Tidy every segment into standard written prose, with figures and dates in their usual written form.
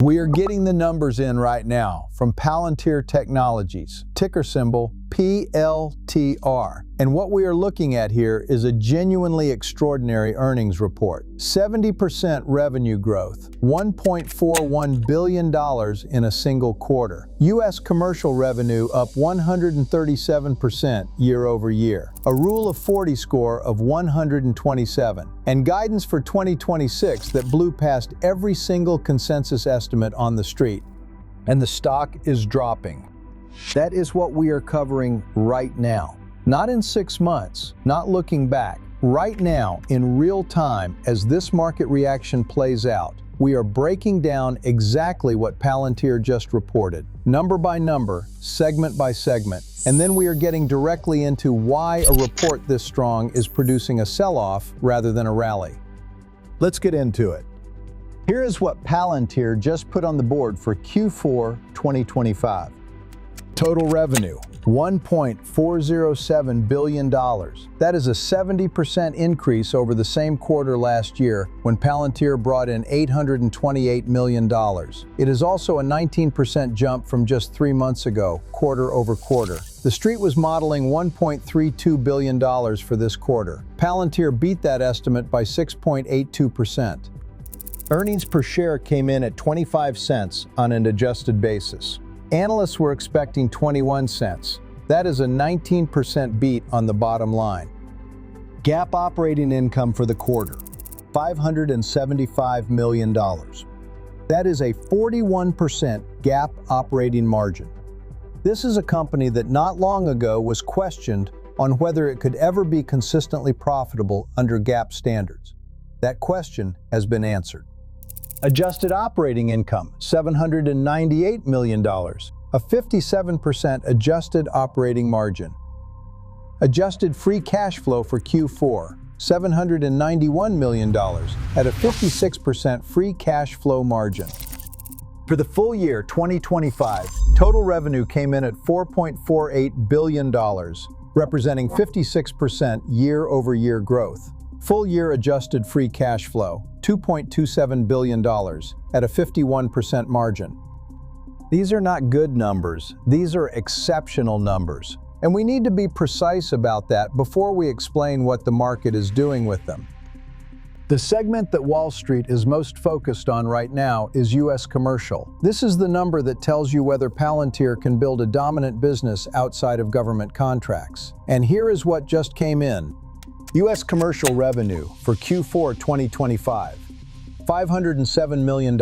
We are getting the numbers in right now from Palantir Technologies, ticker symbol PLTR. And what we are looking at here is a genuinely extraordinary earnings report. 70% revenue growth, $1.41 billion in a single quarter. U.S. commercial revenue up 137% year over year. A Rule of 40 score of 127. And guidance for 2026 that blew past every single consensus estimate on the street. And the stock is dropping. That is what we are covering right now. Not in 6 months, not looking back. Right now, in real time, as this market reaction plays out, we are breaking down exactly what Palantir just reported, number by number, segment by segment, and then we are getting directly into why a report this strong is producing a sell-off rather than a rally. Let's get into it. Here is what Palantir just put on the board for Q4 2025. Total revenue, $1.407 billion. That is a 70% increase over the same quarter last year when Palantir brought in $828 million. It is also a 19% jump from just 3 months ago, quarter over quarter. The street was modeling $1.32 billion for this quarter. Palantir beat that estimate by 6.82%. Earnings per share came in at 25 cents on an adjusted basis. Analysts were expecting 21 cents. That is a 19% beat on the bottom line. GAAP operating income for the quarter, $575 million. That is a 41% GAAP operating margin. This is a company that not long ago was questioned on whether it could ever be consistently profitable under GAAP standards. That question has been answered. Adjusted operating income, $798 million, a 57% adjusted operating margin. Adjusted free cash flow for Q4, $791 million, at a 56% free cash flow margin. For the full year 2025, total revenue came in at $4.48 billion, representing 56% year-over-year growth. Full-year adjusted free cash flow, $2.27 billion, at a 51% margin. These are not good numbers, these are exceptional numbers. And we need to be precise about that before we explain what the market is doing with them. The segment that Wall Street is most focused on right now is U.S. commercial. This is the number that tells you whether Palantir can build a dominant business outside of government contracts. And here is what just came in. U.S. commercial revenue for Q4 2025, $507 million.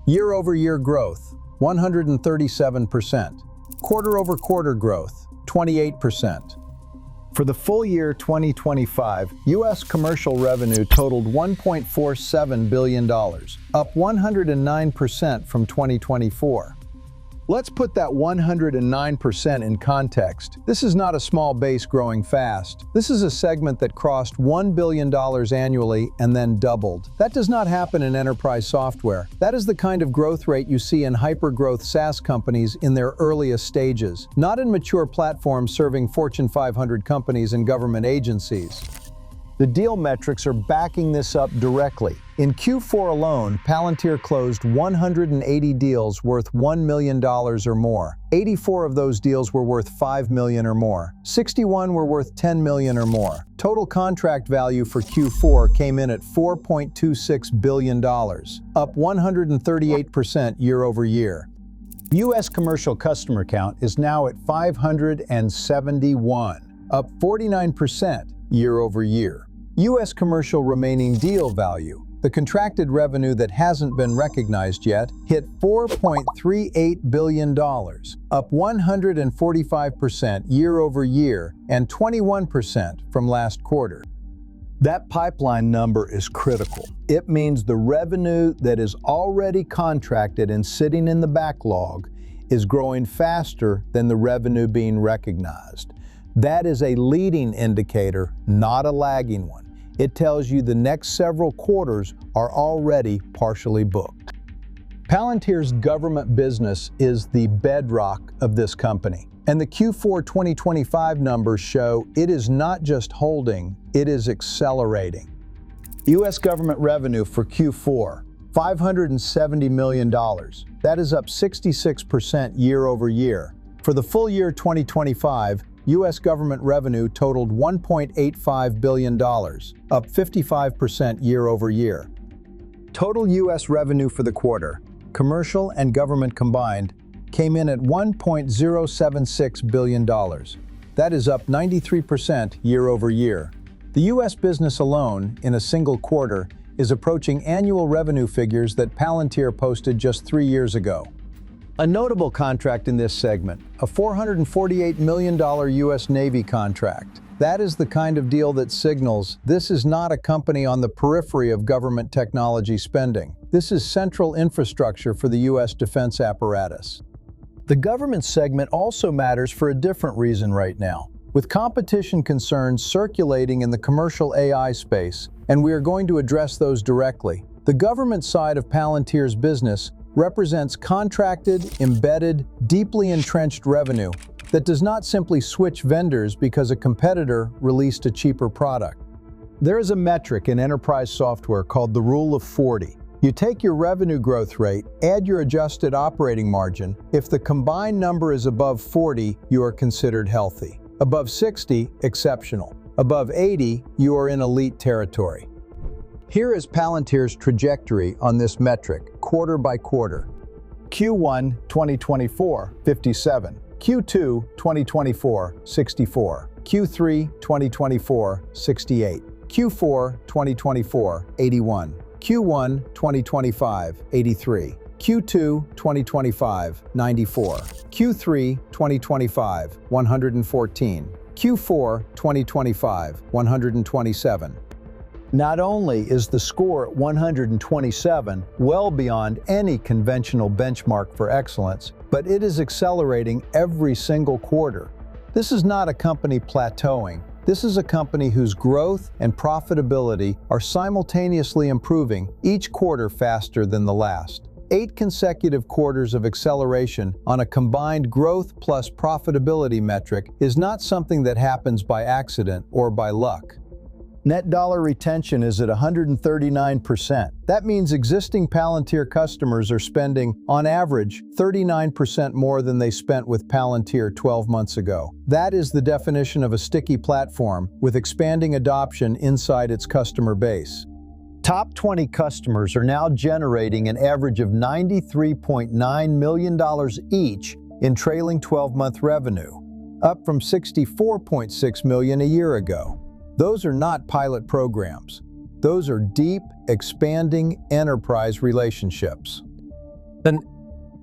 Year-over-year growth, 137%. Quarter-over-quarter growth, 28%. For the full year 2025, U.S. commercial revenue totaled $1.47 billion, up 109% from 2024. Let's put that 109% in context. This is not a small base growing fast. This is a segment that crossed $1 billion annually and then doubled. That does not happen in enterprise software. That is the kind of growth rate you see in hyper-growth SaaS companies in their earliest stages, not in mature platforms serving Fortune 500 companies and government agencies. The deal metrics are backing this up directly. In Q4 alone, Palantir closed 180 deals worth $1 million or more. 84 of those deals were worth $5 million or more. 61 were worth $10 million or more. Total contract value for Q4 came in at $4.26 billion, up 138% year over year. U.S. commercial customer count is now at 571, up 49% year over year. U.S. commercial remaining deal value, the contracted revenue that hasn't been recognized yet, hit $4.38 billion, up 145% year over year and 21% from last quarter. That pipeline number is critical. It means the revenue that is already contracted and sitting in the backlog is growing faster than the revenue being recognized. That is a leading indicator, not a lagging one. It tells you the next several quarters are already partially booked. Palantir's government business is the bedrock of this company. And the Q4 2025 numbers show it is not just holding, it is accelerating. U.S. government revenue for Q4, $570 million. That is up 66% year over year. For the full year 2025, U.S. government revenue totaled $1.85 billion, up 55% year over year. Total U.S. revenue for the quarter, commercial and government combined, came in at $1.076 billion. That is up 93% year over year. The U.S. business alone, in a single quarter, is approaching annual revenue figures that Palantir posted just 3 years ago. A notable contract in this segment, a $448 million U.S. Navy contract. That is the kind of deal that signals this is not a company on the periphery of government technology spending. This is central infrastructure for the U.S. defense apparatus. The government segment also matters for a different reason right now. With competition concerns circulating in the commercial AI space, and we are going to address those directly, the government side of Palantir's business represents contracted, embedded, deeply entrenched revenue that does not simply switch vendors because a competitor released a cheaper product. There is a metric in enterprise software called the Rule of 40. You take your revenue growth rate, add your adjusted operating margin. If the combined number is above 40, you are considered healthy. Above 60, exceptional. Above 80, you are in elite territory. Here is Palantir's trajectory on this metric, quarter by quarter. Q1 2024, 57. Q2 2024, 64. Q3 2024, 68. Q4 2024, 81. Q1 2025, 83. Q2 2025, 94. Q3 2025, 114. Q4 2025, 127. Not only is the score at 127 well beyond any conventional benchmark for excellence, but it is accelerating every single quarter. This is not a company plateauing. This is a company whose growth and profitability are simultaneously improving each quarter faster than the last. 8 consecutive quarters of acceleration on a combined growth plus profitability metric is not something that happens by accident or by luck. Net dollar retention is at 139%. That means existing Palantir customers are spending, on average, 39% more than they spent with Palantir 12 months ago. That is the definition of a sticky platform with expanding adoption inside its customer base. Top 20 customers are now generating an average of $93.9 million each in trailing 12-month revenue, up from $64.6 million a year ago. Those are not pilot programs. Those are deep, expanding enterprise relationships. And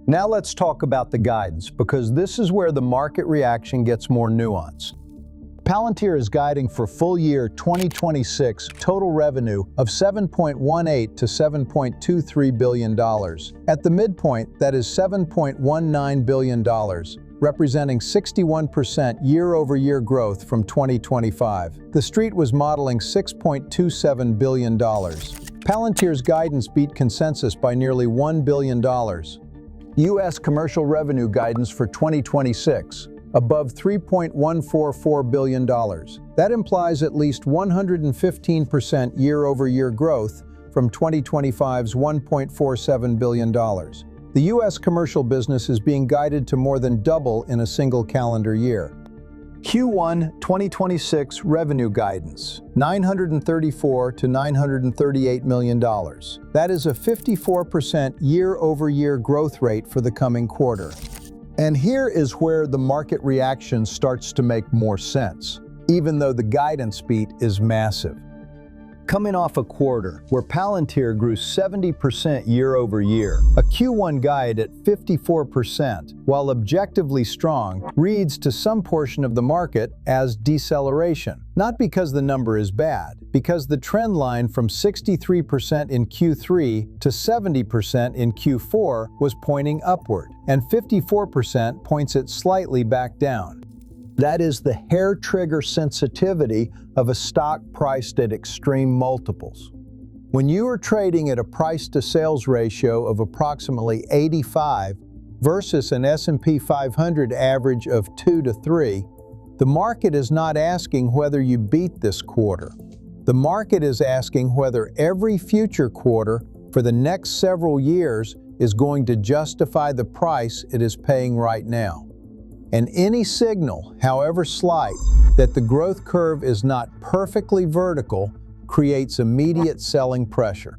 now let's talk about the guidance, because this is where the market reaction gets more nuanced. Palantir is guiding for full year 2026 total revenue of $7.18 to $7.23 billion. At the midpoint, that is $7.19 billion, representing 61% year-over-year growth from 2025. The Street was modeling $6.27 billion. Palantir's guidance beat consensus by nearly $1 billion. U.S. commercial revenue guidance for 2026, above $3.144 billion. That implies at least 115% year-over-year growth from 2025's $1.47 billion. The U.S. commercial business is being guided to more than double in a single calendar year. Q1 2026 revenue guidance, $934 to $938 million. That is a 54% year-over-year growth rate for the coming quarter. And here is where the market reaction starts to make more sense, even though the guidance beat is massive. Coming off a quarter where Palantir grew 70% year over year, a Q1 guide at 54%, while objectively strong, reads to some portion of the market as deceleration. Not because the number is bad, because the trend line from 63% in Q3 to 70% in Q4 was pointing upward, and 54% points it slightly back down. That is the hair trigger sensitivity of a stock priced at extreme multiples. When you are trading at a price-to-sales ratio of approximately 85 versus an S&P 500 average of 2 to 3, the market is not asking whether you beat this quarter. The market is asking whether every future quarter for the next several years is going to justify the price it is paying right now. And any signal, however slight, that the growth curve is not perfectly vertical creates immediate selling pressure.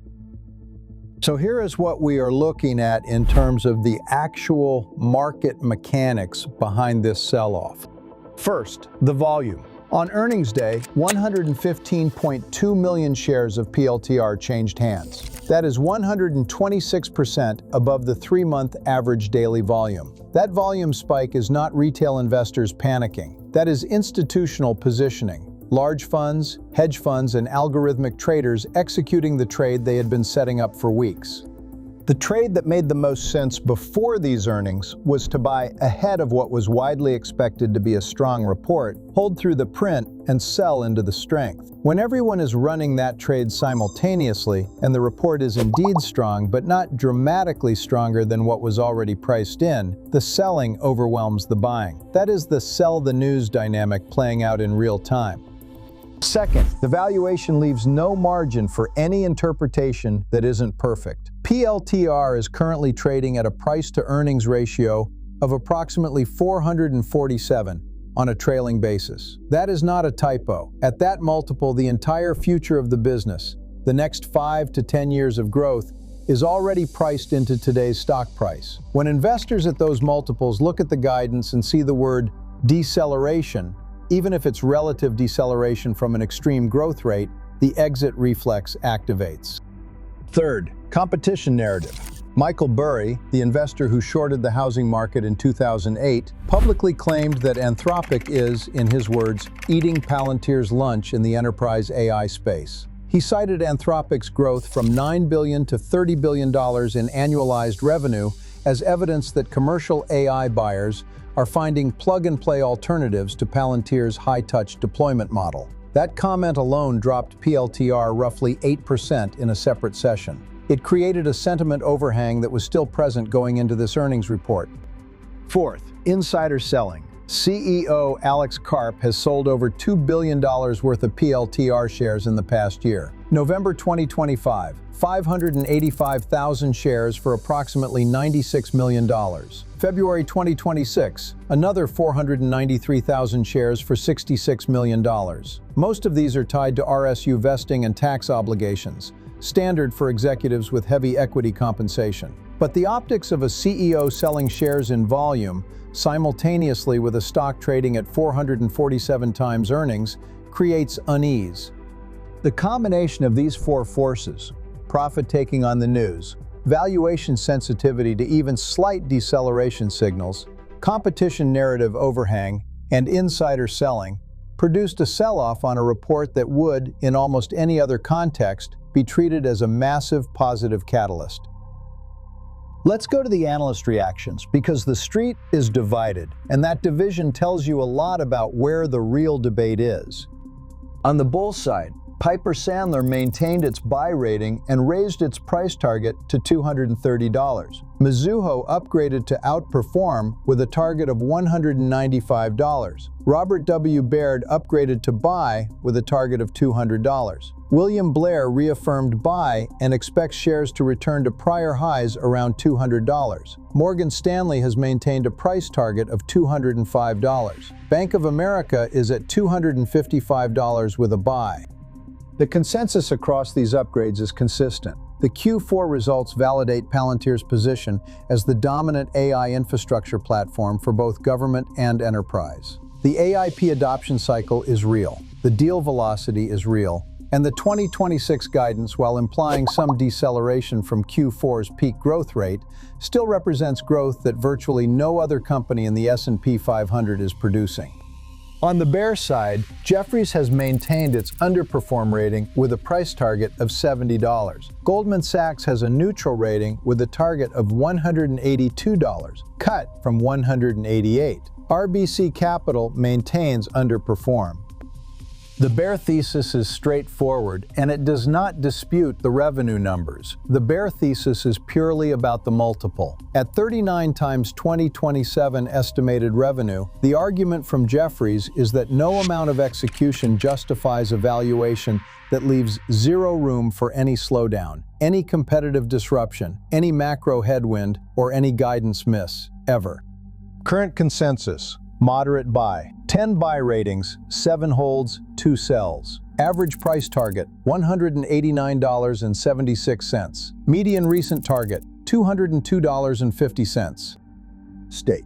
So here is what we are looking at in terms of the actual market mechanics behind this sell-off. First, the volume. On earnings day, 115.2 million shares of PLTR changed hands. That is 126% above the 3-month average daily volume. That volume spike is not retail investors panicking. That is institutional positioning. Large funds, hedge funds, and algorithmic traders executing the trade they had been setting up for weeks. The trade that made the most sense before these earnings was to buy ahead of what was widely expected to be a strong report, hold through the print, and sell into the strength. When everyone is running that trade simultaneously, and the report is indeed strong but not dramatically stronger than what was already priced in, the selling overwhelms the buying. That is the sell the news dynamic playing out in real time. Second, the valuation leaves no margin for any interpretation that isn't perfect. PLTR is currently trading at a price-to-earnings ratio of approximately 447 on a trailing basis. That is not a typo. At that multiple, the entire future of the business, the next 5 to 10 years of growth, is already priced into today's stock price. When investors at those multiples look at the guidance and see the word deceleration, even if it's relative deceleration from an extreme growth rate, the exit reflex activates. Third, competition narrative. Michael Burry, the investor who shorted the housing market in 2008, publicly claimed that Anthropic is, in his words, eating Palantir's lunch in the enterprise AI space. He cited Anthropic's growth from $9 billion to $30 billion in annualized revenue as evidence that commercial AI buyers are finding plug-and-play alternatives to Palantir's high-touch deployment model. That comment alone dropped PLTR roughly 8% in a separate session. It created a sentiment overhang that was still present going into this earnings report. Fourth, insider selling. CEO Alex Karp has sold over $2 billion worth of PLTR shares in the past year. November 2025, 585,000 shares for approximately $96 million. February 2026, another 493,000 shares for $66 million. Most of these are tied to RSU vesting and tax obligations, standard for executives with heavy equity compensation. But the optics of a CEO selling shares in volume simultaneously with a stock trading at 447 times earnings creates unease. The combination of these four forces, profit taking on the news, valuation sensitivity to even slight deceleration signals, competition narrative overhang, and insider selling, produced a sell-off on a report that would, in almost any other context, be treated as a massive positive catalyst. Let's go to the analyst reactions, because the street is divided, and that division tells you a lot about where the real debate is. On the bull side, Piper Sandler maintained its buy rating and raised its price target to $230. Mizuho upgraded to outperform with a target of $195. Robert W. Baird upgraded to buy with a target of $200. William Blair reaffirmed buy and expects shares to return to prior highs around $200. Morgan Stanley has maintained a price target of $205. Bank of America is at $255 with a buy. The consensus across these upgrades is consistent. The Q4 results validate Palantir's position as the dominant AI infrastructure platform for both government and enterprise. The AIP adoption cycle is real, the deal velocity is real, and the 2026 guidance, while implying some deceleration from Q4's peak growth rate, still represents growth that virtually no other company in the S&P 500 is producing. On the bear side, Jefferies has maintained its underperform rating with a price target of $70. Goldman Sachs has a neutral rating with a target of $182, cut from $188. RBC Capital maintains underperform. The bear thesis is straightforward, and it does not dispute the revenue numbers. The bear thesis is purely about the multiple. At 39 times 2027 estimated revenue, the argument from Jefferies is that no amount of execution justifies a valuation that leaves zero room for any slowdown, any competitive disruption, any macro headwind, or any guidance miss, ever. Current consensus: moderate buy. 10 buy ratings, 7 holds, 2 sells. Average price target, $189.76. Median recent target, $202.50. State.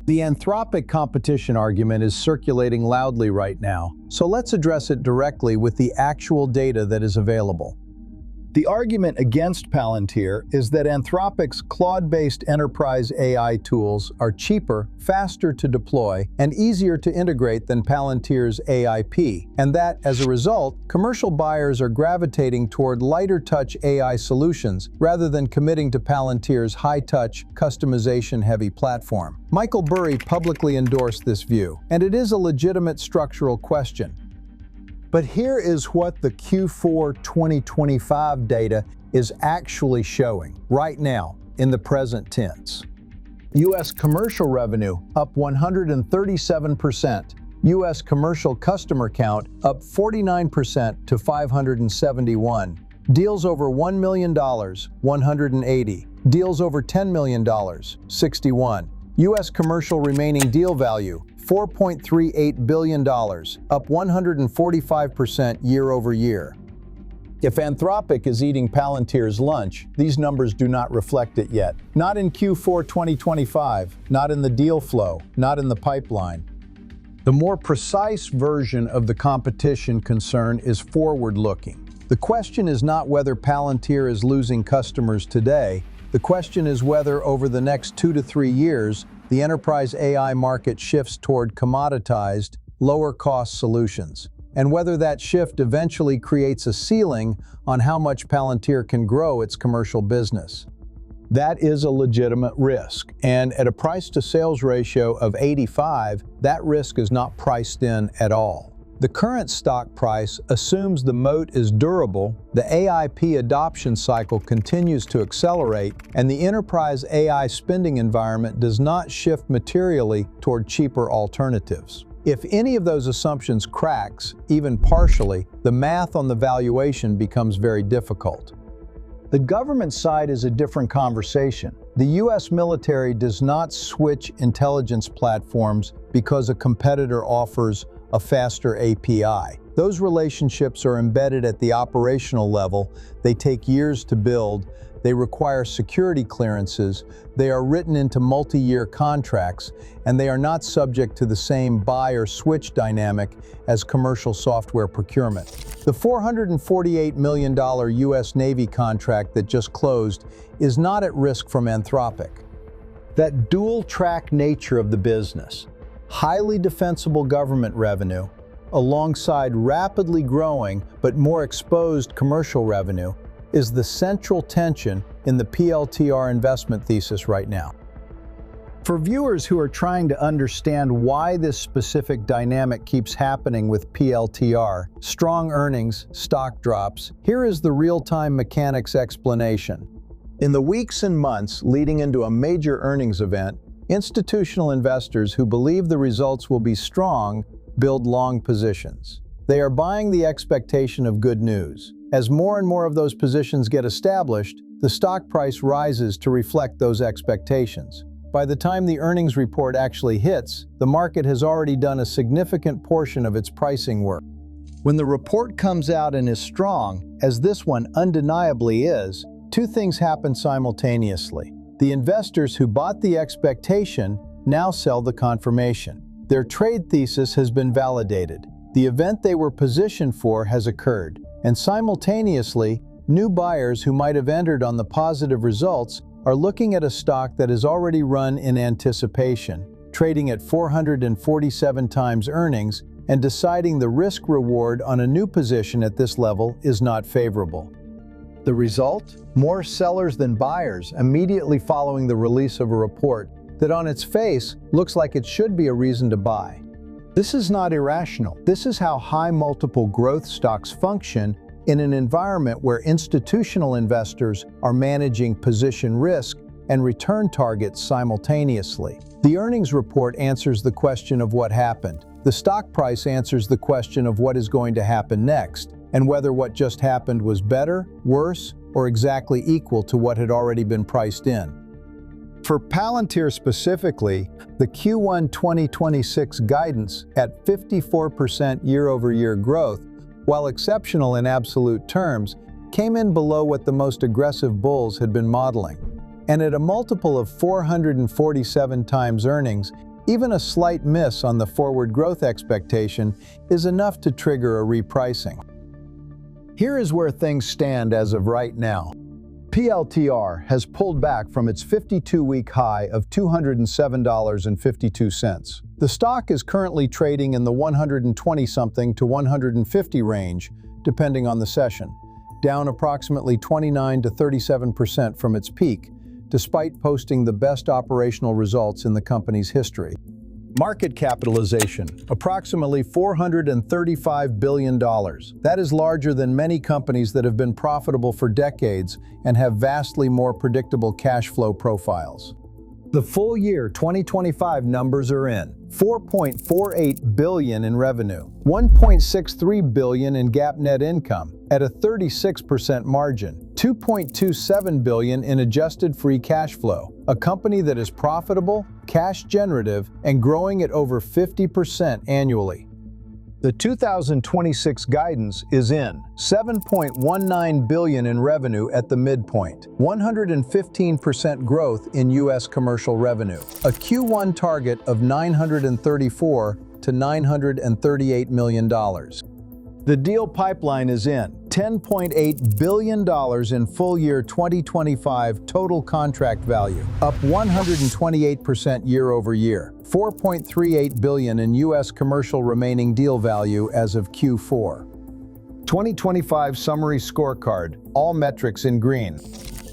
The Anthropic competition argument is circulating loudly right now, so let's address it directly with the actual data that is available. The argument against Palantir is that Anthropic's Claude-based enterprise AI tools are cheaper, faster to deploy, and easier to integrate than Palantir's AIP, and that, as a result, commercial buyers are gravitating toward lighter-touch AI solutions rather than committing to Palantir's high-touch, customization-heavy platform. Michael Burry publicly endorsed this view, and it is a legitimate structural question. But here is what the Q4 2025 data is actually showing right now in the present tense. U.S. commercial revenue up 137%. U.S. commercial customer count up 49% to 571. Deals over $1 million, 180. Deals over $10 million, 61. U.S. commercial remaining deal value, $4.38 billion, up 145% year over year. If Anthropic is eating Palantir's lunch, these numbers do not reflect it yet. Not in Q4 2025, not in the deal flow, not in the pipeline. The more precise version of the competition concern is forward-looking. The question is not whether Palantir is losing customers today. The question is whether over the next 2 to 3 years, the enterprise AI market shifts toward commoditized, lower-cost solutions, and whether that shift eventually creates a ceiling on how much Palantir can grow its commercial business. That is a legitimate risk, and at a price-to-sales ratio of 85, that risk is not priced in at all. The current stock price assumes the moat is durable, the AIP adoption cycle continues to accelerate, and the enterprise AI spending environment does not shift materially toward cheaper alternatives. If any of those assumptions cracks, even partially, the math on the valuation becomes very difficult. The government side is a different conversation. The U.S. military does not switch intelligence platforms because a competitor offers a faster API. Those relationships are embedded at the operational level. They take years to build. They require security clearances. They are written into multi-year contracts, and they are not subject to the same buy or switch dynamic as commercial software procurement. The $448 million U.S. Navy contract that just closed is not at risk from Anthropic. That dual-track nature of the business, highly defensible government revenue, alongside rapidly growing but more exposed commercial revenue, is the central tension in the PLTR investment thesis right now. For viewers who are trying to understand why this specific dynamic keeps happening with PLTR, strong earnings, stock drops, here is the real-time mechanics explanation. In the weeks and months leading into a major earnings event, institutional investors who believe the results will be strong build long positions. They are buying the expectation of good news. As more and more of those positions get established, the stock price rises to reflect those expectations. By the time the earnings report actually hits, the market has already done a significant portion of its pricing work. When the report comes out and is strong, as this one undeniably is, two things happen simultaneously. The investors who bought the expectation now sell the confirmation. Their trade thesis has been validated. The event they were positioned for has occurred, and simultaneously, new buyers who might have entered on the positive results are looking at a stock that has already run in anticipation, trading at 447 times earnings, and deciding the risk-reward on a new position at this level is not favorable. The result? More sellers than buyers immediately following the release of a report that on its face looks like it should be a reason to buy. This is not irrational. This is how high multiple growth stocks function in an environment where institutional investors are managing position risk and return targets simultaneously. The earnings report answers the question of what happened. The stock price answers the question of what is going to happen next, and whether what just happened was better, worse, or exactly equal to what had already been priced in. For Palantir specifically, the Q1 2026 guidance at 54% year-over-year growth, while exceptional in absolute terms, came in below what the most aggressive bulls had been modeling. And at a multiple of 447 times earnings, even a slight miss on the forward growth expectation is enough to trigger a repricing. Here is where things stand as of right now. PLTR has pulled back from its 52-week high of $207.52. The stock is currently trading in the 120-something to 150 range, depending on the session, down approximately 29 to 37% from its peak, despite posting the best operational results in the company's history. Market capitalization, approximately $435 billion. That is larger than many companies that have been profitable for decades and have vastly more predictable cash flow profiles. The full year 2025 numbers are in. $4.48 billion in revenue, $1.63 billion in GAAP net income at a 36% margin, $2.27 billion in adjusted free cash flow, a company that is profitable, cash generative, and growing at over 50% annually. The 2026 guidance is in $7.19 billion in revenue at the midpoint, 115% growth in U.S. commercial revenue, a Q1 target of $934 to $938 million. The deal pipeline is in $10.8 billion in full year 2025 total contract value, up 128% year over year, $4.38 billion in U.S. commercial remaining deal value as of Q4. 2025 summary scorecard, all metrics in green.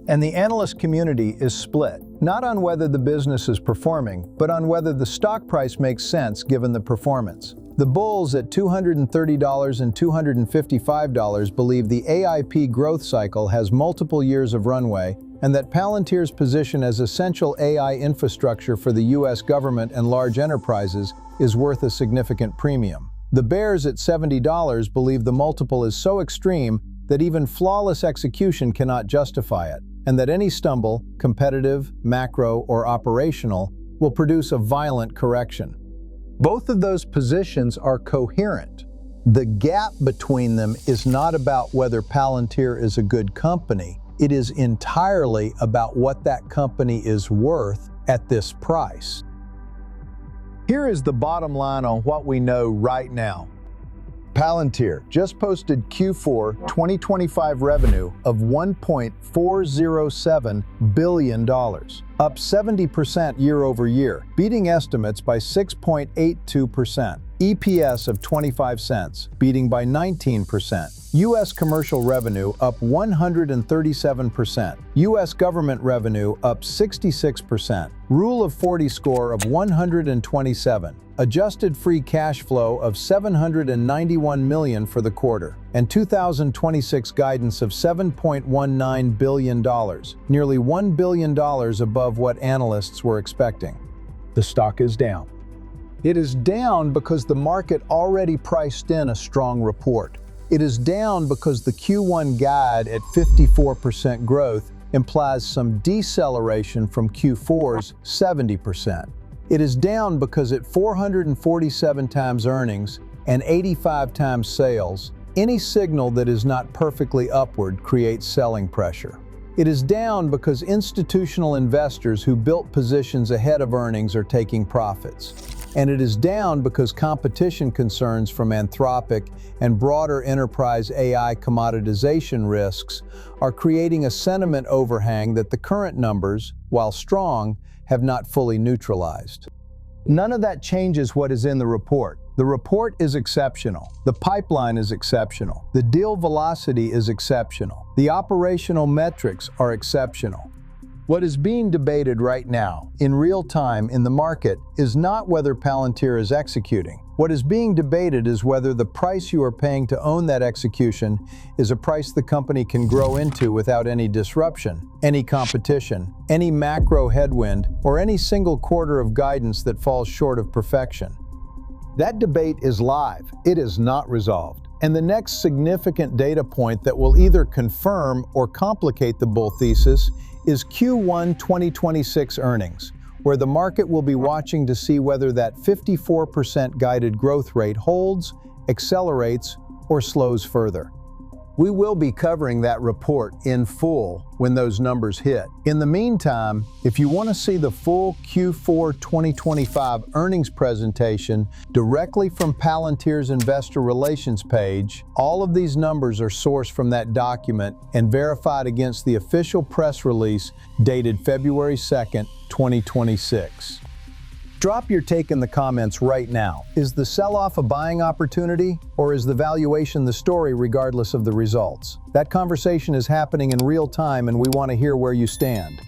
And the analyst community is split, not on whether the business is performing, but on whether the stock price makes sense given the performance. The bulls at $230 and $255 believe the AIP growth cycle has multiple years of runway and that Palantir's position as essential AI infrastructure for the U.S. government and large enterprises is worth a significant premium. The bears at $70 believe the multiple is so extreme that even flawless execution cannot justify it, and that any stumble, competitive, macro, or operational, will produce a violent correction. Both of those positions are coherent. The gap between them is not about whether Palantir is a good company. It is entirely about what that company is worth at this price. Here is the bottom line on what we know right now. Palantir just posted Q4 2025 revenue of $1.407 billion, up 70% year over year, beating estimates by 6.82%. EPS of 25 cents, beating by 19%. U.S. commercial revenue up 137%. U.S. government revenue up 66%. Rule of 40 score of 127. Adjusted free cash flow of $791 million for the quarter, and 2026 guidance of $7.19 billion, nearly $1 billion above what analysts were expecting. The stock is down. It is down because the market already priced in a strong report. It is down because the Q1 guide at 54% growth implies some deceleration from Q4's 70%. It is down because at 447 times earnings and 85 times sales, any signal that is not perfectly upward creates selling pressure. It is down because institutional investors who built positions ahead of earnings are taking profits. And it is down because competition concerns from Anthropic and broader enterprise AI commoditization risks are creating a sentiment overhang that the current numbers, while strong, have not fully neutralized. None of that changes what is in the report. The report is exceptional. The pipeline is exceptional. The deal velocity is exceptional. The operational metrics are exceptional. What is being debated right now, in real time in the market, is not whether Palantir is executing. What is being debated is whether the price you are paying to own that execution is a price the company can grow into without any disruption, any competition, any macro headwind, or any single quarter of guidance that falls short of perfection. That debate is live. It is not resolved. And the next significant data point that will either confirm or complicate the bull thesis is Q1 2026 earnings, where the market will be watching to see whether that 54% guided growth rate holds, accelerates, or slows further. We will be covering that report in full when those numbers hit. In the meantime, if you want to see the full Q4 2025 earnings presentation directly from Palantir's investor relations page, all of these numbers are sourced from that document and verified against the official press release dated February 2nd, 2026. Drop your take in the comments right now. Is the sell-off a buying opportunity, or is the valuation the story regardless of the results? That conversation is happening in real time, and we want to hear where you stand.